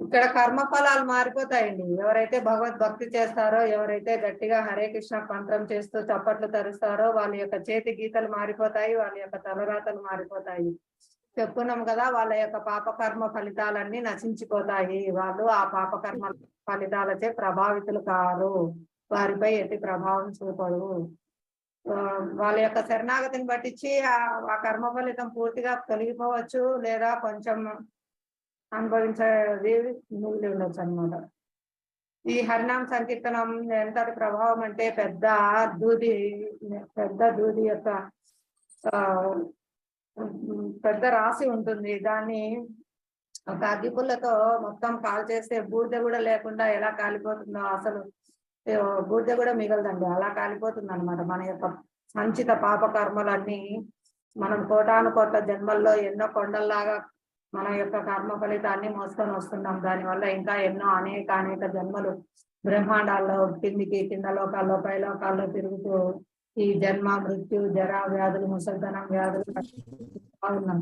ఇక్కడ కర్మఫలాలు మారిపోతాయండి. ఎవరైతే భగవద్భక్తి చేస్తారో, ఎవరైతే గట్టిగా హరే కృష్ణ మంత్రం చేస్తూ చప్పట్లు తరుస్తారో వాళ్ళ యొక్క చేతి గీతలు మారిపోతాయి, వాళ్ళ యొక్క తలరాతలు మారిపోతాయి. చెప్పుకున్నాం కదా, వాళ్ళ యొక్క పాపకర్మ ఫలితాలన్నీ నశించిపోతాయి. వాళ్ళు ఆ పాపకర్మ ఫలితాలచే ప్రభావితులు కారు, వారిపై ఎట్టి ప్రభావం చూపడు. వాళ్ళ యొక్క శరణాగతిని పట్టించి ఆ కర్మ ఫలితం పూర్తిగా తొలగిపోవచ్చు, లేదా కొంచెం అనుభవించేది మిగిలి ఉండొచ్చు అనమాట. ఈ హరినామ సంకీర్తనం ఎంతటి ప్రభావం అంటే పెద్ద దూది యొక్క పెద్ద రాశి ఉంటుంది. దాన్ని ఒక అగ్గిపుల్లతో మొత్తం కాల్ చేస్తే బూడిద కూడా లేకుండా ఎలా కాలిపోతుందో, అసలు బూడిద కూడా మిగలదండి, అలా కాలిపోతుంది అనమాట. మన యొక్క సంచిత పాప కర్మలన్నీ మనం కోటాను కోట్ల జన్మల్లో ఎన్నో కొండల్లాగా మన యొక్క కర్మ ఫలితాన్ని మోసుకొని వస్తున్నాం. దానివల్ల ఇంకా ఎన్నో అనేక జన్మలు బ్రహ్మాండాల్లో కింద లోకాల్లో పై లోకాల్లో తిరుగుతూ ఈ జన్మ మృత్యు జరా వ్యాధులు ముసల్తనం వ్యాధులు ఉన్నాం.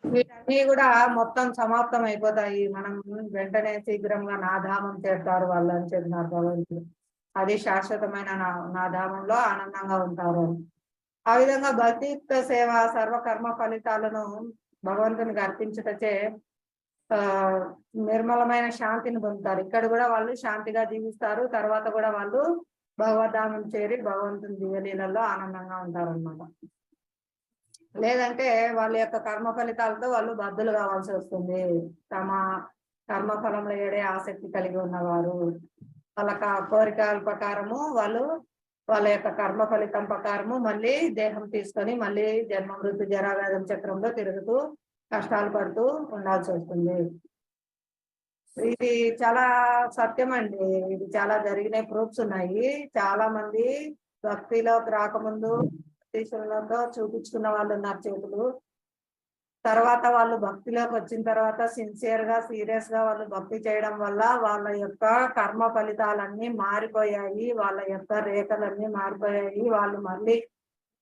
వీటన్నీ కూడా మొత్తం సమాప్తం అయిపోతాయి. మనం వెంటనే శీఘ్రంగా నాధామం చేస్తారు వాళ్ళు అని చెప్పినారు భగవంతుడు. అది శాశ్వతమైన నాధామంలో ఆనందంగా ఉంటారు. ఆ విధంగా భక్తియుక్త సేవ సర్వకర్మ ఫలితాలను భగవంతునికి అర్పించుటచే నిర్మలమైన శాంతిని పొందుతారు. ఇక్కడ కూడా వాళ్ళు శాంతిగా జీవిస్తారు. తర్వాత కూడా వాళ్ళు భగవద్ధామం చేరి భగవంతుని దివ్యలీలలో ఆనందంగా ఉంటారు అన్నమాట. లేదంటే వాళ్ళ యొక్క కర్మ ఫలితాలతో వాళ్ళు బద్దులు కావాల్సి వస్తుంది. తమ కర్మ ఫలంలో ఏడే ఆసక్తి కలిగి ఉన్నవారు వాళ్ళ కోరికల ప్రకారము వాళ్ళు వాళ్ళ యొక్క కర్మ ఫలితం ప్రకారము మళ్ళీ దేహం తీసుకొని మళ్ళీ జన్మ మృత్యు జరావ్యాధం చక్రంలో తిరుగుతూ కష్టాలు పడుతూ ఉండాల్సి వస్తుంది. ఇది చాలా సత్యం అండి. ఇది చాలా జరిగిన ప్రూఫ్స్ ఉన్నాయి. చాలా మంది భక్తిలోకి రాకముందు తో చూపించుకున్న వాళ్ళు ఉన్నారు చేతులు. తర్వాత వాళ్ళు భక్తిలోకి వచ్చిన తర్వాత సిన్సియర్ గా సీరియస్ గా వాళ్ళు భక్తి చేయడం వల్ల వాళ్ళ యొక్క కర్మ ఫలితాలన్నీ మారిపోయాయి, వాళ్ళ యొక్క రేఖలన్నీ మారిపోయాయి. వాళ్ళు మళ్ళీ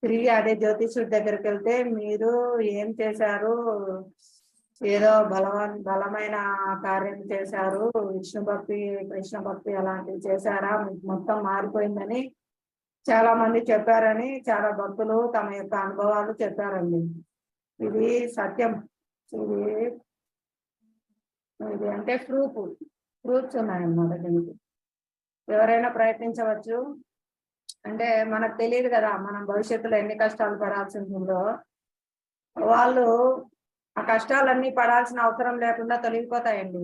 తిరిగి అదే జ్యోతిషుడి దగ్గరికి వెళ్తే మీరు ఏం చేశారు, ఏదో బలమైన కార్యం చేశారు, విష్ణు భక్తి కృష్ణ భక్తి అలాంటివి చేశారా, మొత్తం మారిపోయిందని చాలా మంది చెప్పారని చాలా భక్తులు తమ యొక్క అనుభవాలు చెప్పారండి. ఇది సత్యం. ఇది అంటే ప్రూఫ్స్ ఉన్నాయన్నమాట. దీనికి ఎవరైనా ప్రయత్నించవచ్చు. అంటే మనకు తెలియదు కదా మనం భవిష్యత్తులో ఎన్ని కష్టాలు పడాల్సి ఉంటుందో. వాళ్ళు ఆ కష్టాలన్నీ పడాల్సిన అవసరం లేకుండా తొలగిపోతాయండి.